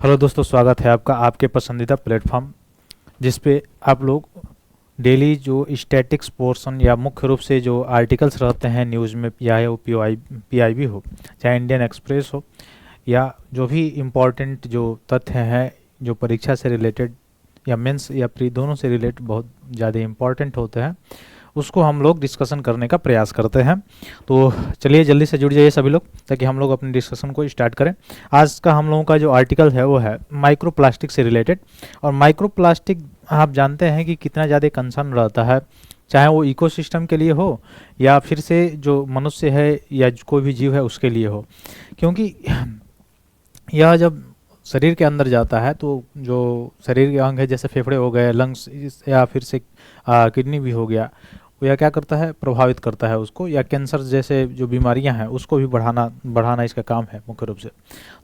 Hello दोस्तों, स्वागत है आपका आपके पसंदीदा प्लेटफॉर्म जिस पे आप लोग डेली जो स्टैटिक्स पोर्शन या मुख्य रूप से जो आर्टिकल्स रहते हैं न्यूज़ में, या वो पीआईबी हो, चाहे इंडियन एक्सप्रेस हो, या जो भी इम्पोर्टेंट जो तथ्य हैं जो परीक्षा से रिलेटेड या मेंस या प्री दोनों से रिलेटेड बहुत ज़्यादा इम्पोर्टेंट होते हैं, उसको हम लोग डिस्कशन करने का प्रयास करते हैं। तो चलिए जल्दी से जुड़ जाइए सभी लोग, ताकि हम लोग अपने डिस्कशन को स्टार्ट करें। आज का हम लोगों का जो आर्टिकल है वो है माइक्रो प्लास्टिक से रिलेटेड। और माइक्रो प्लास्टिक आप जानते हैं कि कितना ज़्यादा कंसर्न रहता है, चाहे वो इकोसिस्टम के लिए हो या फिर से जो मनुष्य है या कोई भी जीव है उसके लिए हो। क्योंकि यह जब शरीर के अंदर जाता है तो जो शरीर के अंग है, जैसे फेफड़े हो गए, लंग्स या फिर से किडनी भी हो गया, वो यह क्या करता है, प्रभावित करता है उसको, या कैंसर जैसे जो बीमारियां हैं उसको भी बढ़ाना इसका काम है मुख्य रूप से।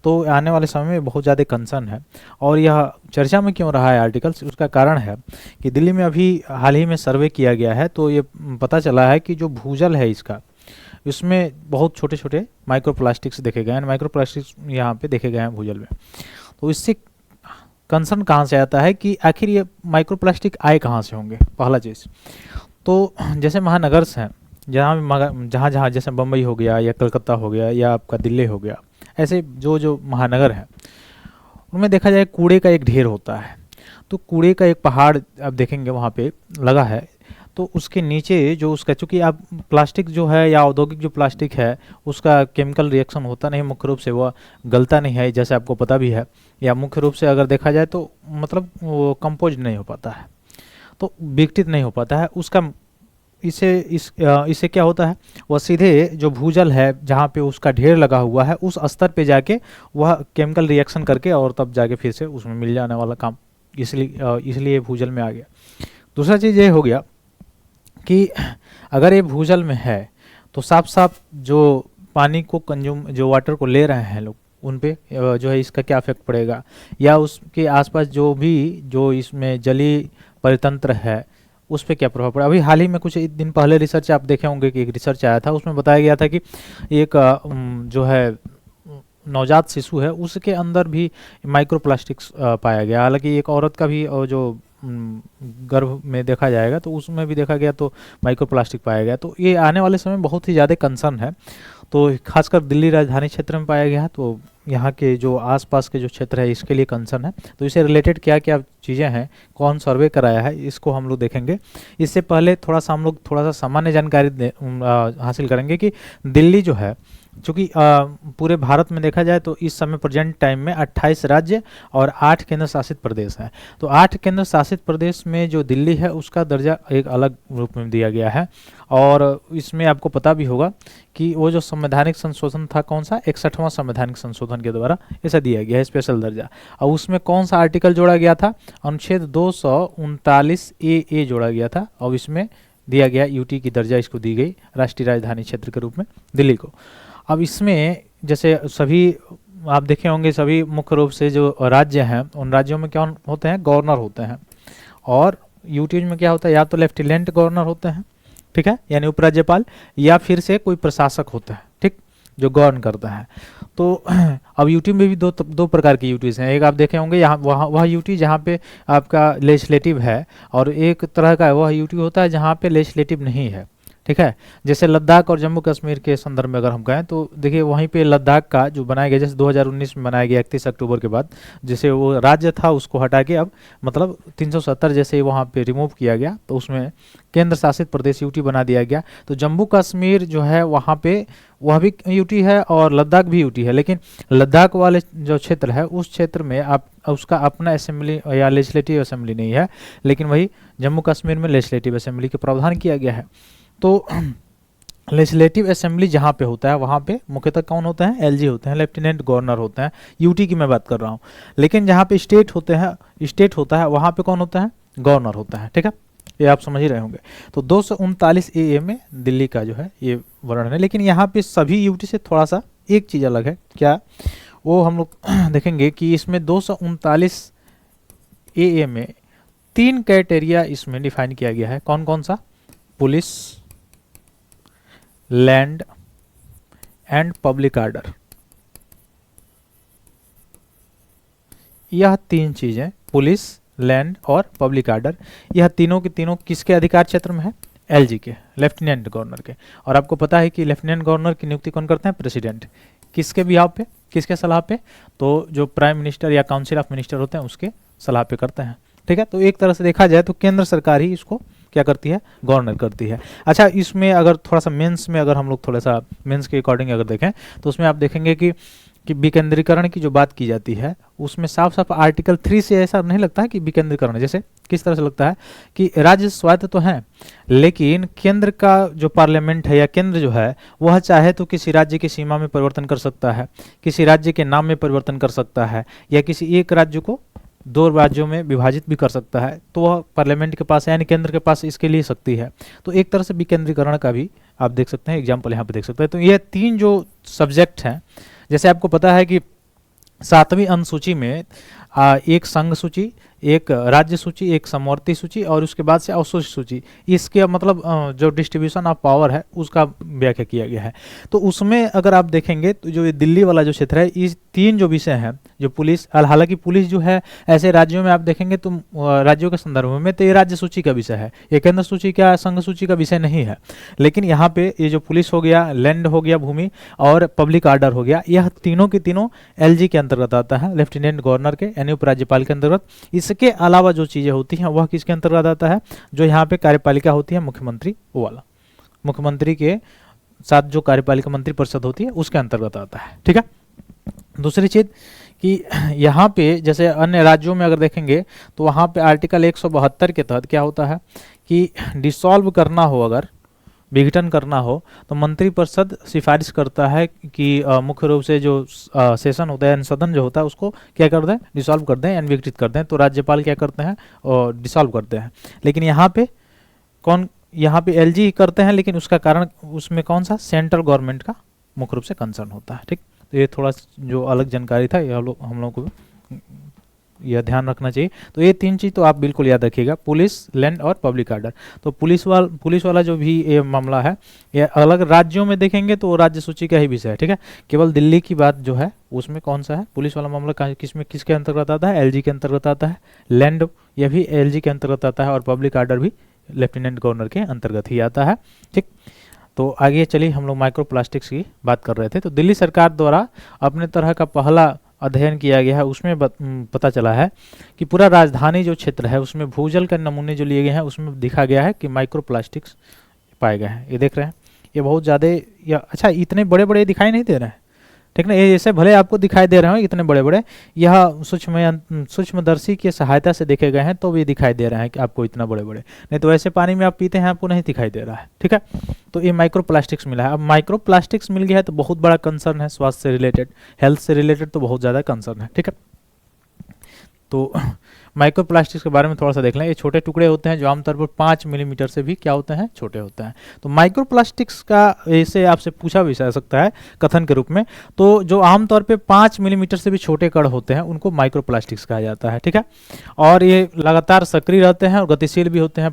तो आने वाले समय में बहुत ज़्यादा कंसर्न है। और यह चर्चा में क्यों रहा है आर्टिकल्स, उसका कारण है कि दिल्ली में अभी हाल ही में सर्वे किया गया है, तो ये पता चला है कि जो भूजल है इसका, इसमें बहुत छोटे छोटे माइक्रो प्लास्टिक्स देखे गए हैं। माइक्रो प्लास्टिक्स यहाँ पे देखे गए हैं भूजल में। तो इससे कंसर्न कहाँ से आता है कि आखिर ये माइक्रो प्लास्टिक आए कहाँ से होंगे, पहला चीज़। तो जैसे महानगर्स हैं, जहाँ जहाँ जैसे बम्बई हो गया या कलकत्ता हो गया या आपका दिल्ली हो गया, ऐसे जो जो महानगर हैं उनमें देखा जाए कूड़े का एक ढेर होता है। तो कूड़े का एक पहाड़ आप देखेंगे वहाँ पे लगा है। तो उसके नीचे जो उसका, चूँकि आप प्लास्टिक जो है या औद्योगिक जो प्लास्टिक है उसका केमिकल रिएक्शन होता नहीं मुख्य रूप से, वह गलता नहीं है जैसे आपको पता भी है, या मुख्य रूप से अगर देखा जाए तो मतलब वो कंपोज नहीं हो पाता है, तो विघटित नहीं हो पाता है उसका। इससे क्या होता है, वह सीधे जो भूजल है जहाँ पे उसका ढेर लगा हुआ है उस स्तर पे जाके वह केमिकल रिएक्शन करके और तब जाके फिर से उसमें मिल जाने वाला काम, इसलिए भूजल में आ गया। दूसरा चीज़ ये हो गया कि अगर ये भूजल में है तो साफ साफ जो पानी को कंज्यूम, जो वाटर को ले रहे हैं लोग, उन पे जो है इसका क्या इफेक्ट पड़ेगा, या उसके आसपास जो भी जो इसमें जलीय परितंत्र है उस पर क्या प्रभाव पड़ा। अभी हाल ही में कुछ दिन पहले रिसर्च आप देखे होंगे कि एक रिसर्च आया था, उसमें बताया गया था कि एक जो है नवजात शिशु है उसके अंदर भी माइक्रो प्लास्टिक्स पाया गया। हालांकि एक औरत का भी जो गर्भ में देखा जाएगा तो उसमें भी देखा गया तो माइक्रो प्लास्टिक पाया गया। तो ये आने वाले समय में बहुत ही ज़्यादा कंसर्न है। तो खासकर दिल्ली राजधानी क्षेत्र में पाया गया है, तो यहाँ के जो आसपास के जो क्षेत्र है इसके लिए कंसर्न है। तो इससे रिलेटेड क्या क्या चीज़ें हैं, कौन सर्वे कराया है, इसको हम लोग देखेंगे। इससे पहले थोड़ा सा हम लोग थोड़ा सा सामान्य जानकारी हासिल करेंगे कि दिल्ली जो है, चूँकि पूरे भारत में देखा जाए तो इस समय प्रेजेंट टाइम में 28 राज्य और 8 केंद्र शासित प्रदेश हैं। तो 8 केंद्र शासित प्रदेश में जो दिल्ली है उसका दर्जा एक अलग रूप में दिया गया है। और इसमें आपको पता भी होगा कि वो जो संवैधानिक संशोधन था, कौन सा, 61वां संवैधानिक संशोधन के द्वारा ऐसा दिया गया है स्पेशल दर्जा। और उसमें कौन सा आर्टिकल जोड़ा गया था, अनुच्छेद 239 ए जोड़ा गया था, और इसमें दिया गया यूटी की दर्जा इसको दी गई, राष्ट्रीय राजधानी क्षेत्र के रूप में दिल्ली को। अब इसमें जैसे सभी आप देखे होंगे, सभी मुख्य रूप से जो राज्य हैं उन राज्यों में क्या होते हैं, गवर्नर होते हैं। और यूटी में क्या होता है, या तो लेफ्टिनेंट गवर्नर होते हैं, ठीक है, यानी उपराज्यपाल, या फिर से कोई प्रशासक होता है, ठीक, जो गवर्न करता है। तो अब यूटी में भी दो प्रकार की यूटीज हैं। एक आप देखे होंगे यहाँ वह यूटी जहाँ पे आपका लेजिस्लेटिव है, और एक तरह का वह यूटी होता है जहाँ पे लेजिस्लेटिव नहीं है, ठीक है। जैसे लद्दाख और जम्मू कश्मीर के संदर्भ में अगर हम कहें तो देखिए वहीं पे लद्दाख का जो बनाया गया, जैसे 2019 में बनाया गया 31 अक्टूबर के बाद, जैसे वो राज्य था उसको हटा के अब मतलब 370 जैसे वहाँ पे रिमूव किया गया, तो उसमें केंद्र शासित प्रदेश यूटी बना दिया गया। तो जम्मू कश्मीर जो है वहाँ पे वह भी यूटी है और लद्दाख भी यूटी है, लेकिन लद्दाख वाले जो क्षेत्र है उस क्षेत्र में आप उसका अपना असेंबली या लेजिस्लेटिव असेंबली नहीं है, लेकिन वही जम्मू कश्मीर में लेजिस्लेटिव असेंबली के प्रावधान किया गया है। तो लेजिस्लेटिव असेंबली जहाँ पे होता है वहाँ पे मुख्यतः कौन होते हैं, एलजी होते हैं, लेफ्टिनेंट गवर्नर होते हैं, यूटी की मैं बात कर रहा हूँ। लेकिन जहाँ पे स्टेट होता है वहाँ पे कौन होता है, गवर्नर होता है, ठीक है, ये आप समझ ही रहे होंगे। तो 239 ए में दिल्ली का जो है ये वर्णन है। लेकिन यहाँ पे सभी यूटी से थोड़ा सा एक चीज़ अलग है, क्या, वो हम लोग देखेंगे कि इसमें 239 ए में 3 क्राइटेरिया इसमें डिफाइन किया गया है। कौन कौन सा, police, land and public order, यह तीन चीजें, पुलिस, लैंड और पब्लिक आर्डर, यह तीनों के तीनों किसके अधिकार क्षेत्र में है? एलजी के, लेफ्टिनेंट गवर्नर के। और आपको पता है कि लेफ्टिनेंट गवर्नर की नियुक्ति कौन करते हैं? प्रेसिडेंट। किसके बिहाव पे, किसके सलाह पे? तो जो प्राइम मिनिस्टर या काउंसिल ऑफ मिनिस्टर होते हैं उसके सलाह पे करते हैं, ठीक है। तो एक तरह से देखा जाए तो केंद्र सरकार ही इसको क्या करती है? गवर्नर करती है। अच्छा, इसमें अगर थोड़ा सा मेंस में अगर हम लोग थोड़ा सा मेंस के अकॉर्डिंग अगर देखें तो उसमें आप देखेंगे कि विकेंद्रीकरण की जो बात की जाती है उसमें साफ साफ आर्टिकल 3 से ऐसा नहीं लगता है कि विकेंद्रीकरण, जैसे किस तरह से लगता है कि राज्य स्वायत्त तो हैं लेकिन केंद्र का जो पार्लियामेंट है या केंद्र जो है वह चाहे तो किसी राज्य की सीमा में परिवर्तन कर सकता है, किसी राज्य के नाम में परिवर्तन कर सकता है, या किसी एक राज्य को दो राज्यों में विभाजित भी कर सकता है। तो वह पार्लियामेंट के पास यानी केंद्र के पास इसके लिए शक्ति है। तो एक तरह से विकेंद्रीकरण का भी आप देख सकते हैं, एग्जाम्पल यहाँ पे देख सकते हैं। तो ये तीन जो सब्जेक्ट हैं, जैसे आपको पता है कि 7वीं अनुसूची में एक संघ सूची, एक राज्य सूची, एक समवर्ती सूची और उसके बाद से अवशोषित सूची, इसके मतलब जो डिस्ट्रीब्यूशन ऑफ पावर है उसका व्याख्या किया गया है। तो उसमें अगर आप देखेंगे तो जो ये दिल्ली वाला जो क्षेत्र है, इस तीन जो विषय हैं, जो पुलिस, हालांकि पुलिस जो है ऐसे राज्यों में आप देखेंगे तो राज्यों के संदर्भ में तो ये राज्य सूची का विषय है, ये केंद्र सूची का, संघ सूची का विषय नहीं है। लेकिन यहाँ पे ये जो पुलिस हो गया, लैंड हो गया भूमि, और पब्लिक आर्डर हो गया, यह तीनों के तीनों एलजी के अंतर्गत आता है, लेफ्टिनेंट गवर्नर के यानी उपराज्यपाल के अंतर्गत। इसके अलावा जो चीजें होती हैं वह किसके अंतर्गत आता है? जो यहाँ पे कार्यपालिका होती है मुख्यमंत्री, वो वाला मुख्यमंत्री के साथ जो कार्यपालिका मंत्री परिषद होती है उसके अंतर्गत आता है, ठीक है। दूसरी चीज कि यहाँ पे जैसे अन्य राज्यों में अगर देखेंगे तो वहाँ पे आर्टिकल 172 के तहत क्या होता है कि डिसॉल्व करना हो, अगर विघटन करना हो तो मंत्रिपरिषद सिफारिश करता है कि मुख्य रूप से जो सेशन होता है, सदन जो होता है उसको क्या कर दें? डिसॉल्व कर दें यानी विघटित कर दें। तो राज्यपाल क्या करते हैं? और डिसॉल्व करते हैं। लेकिन यहाँ पे कौन? यहाँ पे एलजी करते हैं, लेकिन उसका कारण उसमें कौन सा? सेंट्रल गवर्नमेंट का मुख्य रूप से कंसर्न होता है, ठीक। तो ये थोड़ा जो अलग जानकारी था ये हम लोग को यह ध्यान रखना चाहिए। तो ये तीन चीज तो आप बिल्कुल याद रखिएगा, पुलिस, लैंड और पब्लिक आर्डर। तो पुलिस वाला जो भी ये मामला है, ये अलग राज्यों में देखेंगे तो राज्य सूची का ही विषय है, ठीक है। केवल दिल्ली की बात जो है उसमें कौन सा है? पुलिस वाला मामला किसमें, किसके अंतर्गत आता है? एलजी के अंतर्गत आता है। लैंड यह भी एलजी के अंतर्गत आता है और पब्लिक आर्डर भी लेफ्टिनेंट गवर्नर के अंतर्गत ही आता है, ठीक। तो आगे चलिए, हम लोग माइक्रो प्लास्टिक्स की बात कर रहे थे। तो दिल्ली सरकार द्वारा अपने तरह का पहला अध्ययन किया गया है, उसमें पता चला है कि पूरा राजधानी जो क्षेत्र है उसमें भूजल के नमूने जो लिए गए हैं उसमें दिखा गया है कि माइक्रो प्लास्टिक्स पाए गए हैं। ये देख रहे हैं, ये बहुत ज़्यादा, या अच्छा इतने बड़े बड़े दिखाई नहीं दे रहे हैं, ठीक ना। ये ऐसे भले आपको दिखाई दे रहे हो इतने बड़े बड़े, यह सूक्ष्मदर्शी की सहायता से देखे गए हैं तो भी दिखाई दे रहे हैं कि आपको इतना बड़े बड़े, नहीं तो ऐसे पानी में आप पीते हैं आपको नहीं दिखाई दे रहा है, ठीक है। तो ये माइक्रो प्लास्टिक्स मिला है। अब माइक्रो प्लास्टिक्स मिल गया है तो बहुत बड़ा कंसर्न है, स्वास्थ्य से रिलेटेड, हेल्थ से रिलेटेड तो बहुत ज़्यादा कंसर्न है, ठीक है। तो माइक्रो प्लास्टिक्स के बारे में थोड़ा सा देख लें। ये छोटे टुकड़े होते हैं जो आमतौर पर 5 मिलीमीटर से भी क्या होते हैं? छोटे होते हैं। तो माइक्रो प्लास्टिक्स का ऐसे आपसे पूछा भी जा सकता है कथन के रूप में। तो जो आमतौर पे 5 मिलीमीटर से भी छोटे कण होते हैं उनको माइक्रो प्लास्टिक्स कहा जाता है, ठीक है। और ये लगातार सक्रिय रहते हैं और गतिशील भी होते हैं।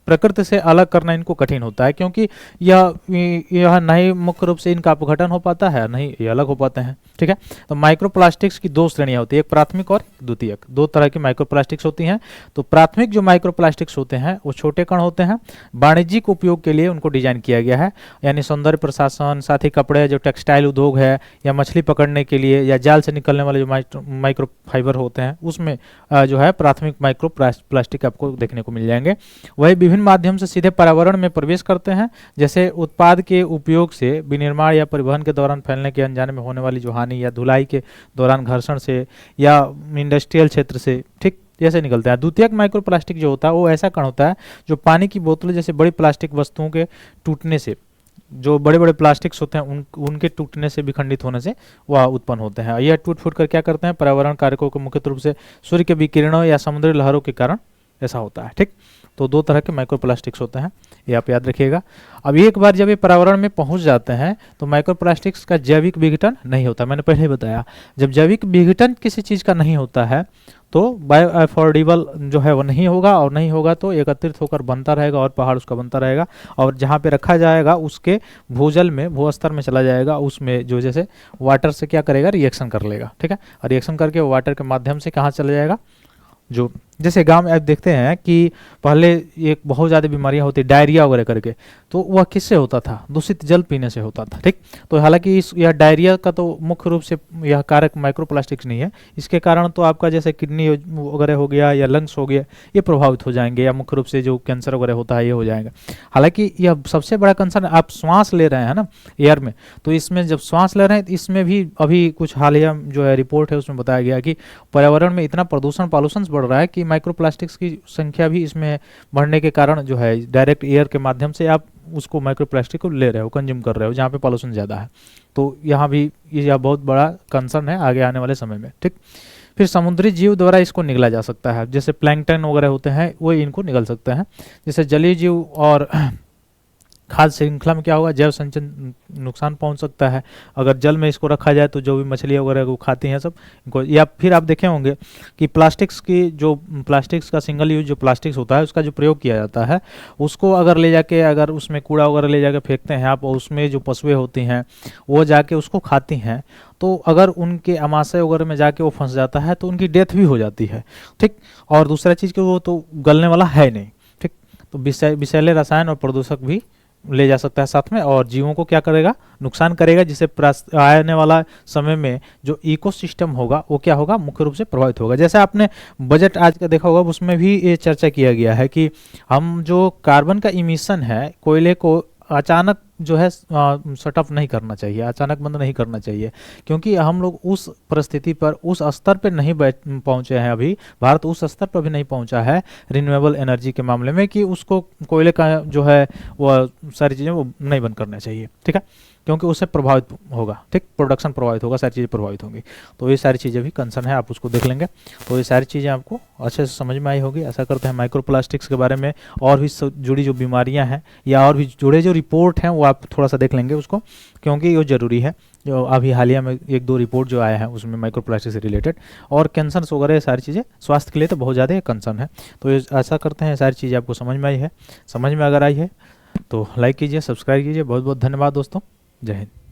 प्रकृति से अलग करना इनको कठिन होता है क्योंकि यह नहीं मुख्य रूप से इनका अपघटन हो पाता है, नहीं ये अलग हो पाते हैं, ठीक है। तो माइक्रोप्लास्टिक्स की दो श्रेणियां होती है, एक प्राथमिक और द्वितीयक। दो तरह की माइक्रोप्लास्टिक्स होती हैं। तो प्राथमिक जो माइक्रोप्लास्टिक्स होते हैं वो छोटे कण होते हैं, वाणिज्यिक उपयोग के लिए उनको डिजाइन किया गया है, यानी सौंदर्य प्रशासन, साथ ही कपड़े, जो टेक्सटाइल उद्योग है, या मछली पकड़ने के लिए, या जाल से निकलने वाले जो माइक्रो फाइबर होते हैं उसमें जो है प्राथमिक माइक्रो प्लास्टिक आपको देखने को मिल जाएंगे। वही विभिन्न माध्यम से सीधे पर्यावरण में प्रवेश करते हैं, जैसे उत्पाद के उपयोग से, विनिर्माण या परिवहन के दौरान फैलने के अनजाने में होने वाली जो हानि, या धुलाई के दौरान घर्षण से, या इंडस्ट्रियल क्षेत्र से, ठीक, जैसे निकलता है। द्वितीयक माइक्रोप्लास्टिक जो होता है वो ऐसा कण होता है जो पानी की बोतलें जैसे बड़ी प्लास्टिक वस्तुओं के टूटने से, जो बड़े बड़े प्लास्टिक्स होते हैं उनके टूटने से, विखंडित होने से वह उत्पन्न होते हैं। यह टूट फूट कर क्या करते हैं? पर्यावरण कारकों को, मुख्य रूप से सूर्य के विकिरणों या समुद्री लहरों के कारण ऐसा होता है, ठीक। तो दो तरह के माइक्रोप्लास्टिक्स होते हैं, ये आप याद रखिएगा। अब एक बार जब ये पर्यावरण में पहुंच जाते हैं तो माइक्रोप्लास्टिक्स का जैविक विघटन नहीं होता। मैंने पहले बताया, जब जैविक विघटन किसी चीज़ का नहीं होता है तो बायो अफोर्डेबल जो है वो नहीं होगा, और नहीं होगा तो एकत्रित होकर बनता रहेगा और पहाड़ उसका बनता रहेगा, और जहाँ पे रखा जाएगा उसके भूजल में, भूस्तर में चला जाएगा, उसमें जो जैसे वाटर से क्या करेगा, रिएक्शन कर लेगा, ठीक है। और रिएक्शन करके वाटर के माध्यम से कहाँ चला जाएगा, जो जैसे गांव में आप देखते हैं कि पहले एक बहुत ज़्यादा बीमारियां होती, डायरिया वगैरह करके, तो वह किससे होता था, दूषित जल पीने से होता था, ठीक। तो हालांकि इस यह डायरिया का तो मुख्य रूप से यह कारक माइक्रोप्लास्टिक्स नहीं है, इसके कारण तो आपका जैसे किडनी वगैरह हो गया या लंग्स हो गया, ये प्रभावित हो जाएंगे, या मुख्य रूप से जो कैंसर वगैरह होता है ये हो जाएगा। हालांकि यह सबसे बड़ा कंसर्न, आप श्वास ले रहे हैं ना एयर में, तो इसमें जब श्वास ले रहे हैं तो इसमें भी अभी कुछ हालिया जो है रिपोर्ट है उसमें बताया गया कि पर्यावरण में इतना पॉल्यूशन बढ़ रहा है कि माइक्रोप्लास्टिक्स की संख्या भी इसमें बढ़ने के कारण जो है डायरेक्ट एयर के माध्यम से आप उसको माइक्रोप्लास्टिक को ले रहे हो, कंज्यूम कर रहे हो, जहाँ पे पॉल्यूशन ज़्यादा है। तो यहाँ भी यह बहुत बड़ा कंसर्न है आगे आने वाले समय में, ठीक। फिर समुद्री जीव द्वारा इसको निगला जा सकता है, जैसे प्लैंकटन वगैरह होते हैं वो इनको निगल सकते हैं। जैसे जलीय जीव और खाद्य श्रृंखला में क्या होगा, जैव संचयन नुकसान पहुंच सकता है अगर जल में इसको रखा जाए, तो जो भी मछलियाँ वगैरह को खाती हैं सब इनको। या फिर आप देखे होंगे कि प्लास्टिक्स का सिंगल यूज जो प्लास्टिक्स होता है उसका जो प्रयोग किया जाता है, उसको अगर ले जाके, अगर उसमें कूड़ा वगैरह ले जाके फेंकते हैं आप, और उसमें जो पशुएं होती हैं वो जाके उसको खाती हैं, तो अगर उनके आमाशय वगैरह में जाके वो फंस जाता है तो उनकी डेथ भी हो जाती है, ठीक। और दूसरा चीज़ कि वो तो गलने वाला है नहीं, ठीक। तो विषैले रसायन और प्रदूषक भी ले जा सकता है साथ में, और जीवों को क्या करेगा, नुकसान करेगा, जिससे आने वाला समय में जो इकोसिस्टम होगा वो क्या होगा, मुख्य रूप से प्रभावित होगा। जैसे आपने बजट आज का देखा होगा, उसमें भी ये चर्चा किया गया है कि हम जो कार्बन का इमिशन है, कोयले को अचानक जो है शट ऑफ नहीं करना चाहिए, अचानक बंद नहीं करना चाहिए, क्योंकि हम लोग उस परिस्थिति पर, उस स्तर पर नहीं पहुंचे हैं अभी, भारत उस स्तर पर भी नहीं पहुंचा है रिन्यूएबल एनर्जी के मामले में कि उसको कोयले का जो है वह सारी चीज़ें वो नहीं बंद करना चाहिए, ठीक है, क्योंकि उससे प्रभावित होगा, ठीक, प्रोडक्शन प्रभावित होगा, सारी चीज़ें प्रभावित होंगी। तो ये सारी चीज़ें भी कंसर्न है, आप उसको देख लेंगे। तो ये सारी चीज़ें आपको अच्छे से समझ में आई होगी, ऐसा करते हैं। माइक्रोप्लास्टिक्स के बारे में और भी जुड़ी जो बीमारियां हैं या और भी जुड़े जो रिपोर्ट हैं वो आप थोड़ा सा देख लेंगे उसको, क्योंकि ये ज़रूरी है। जो अभी हालिया में 1-2 रिपोर्ट जो आया है उसमें माइक्रोप्लास्टिक से रिलेटेड और कैंसर वगैरह सारी चीज़ें स्वास्थ्य के लिए तो बहुत ज़्यादा कंसर्न है। तो ऐसा करते हैं, सारी चीज़ें आपको समझ में आई है, समझ में अगर आई है तो लाइक कीजिए, सब्सक्राइब कीजिए। बहुत बहुत धन्यवाद दोस्तों, जय हिंद।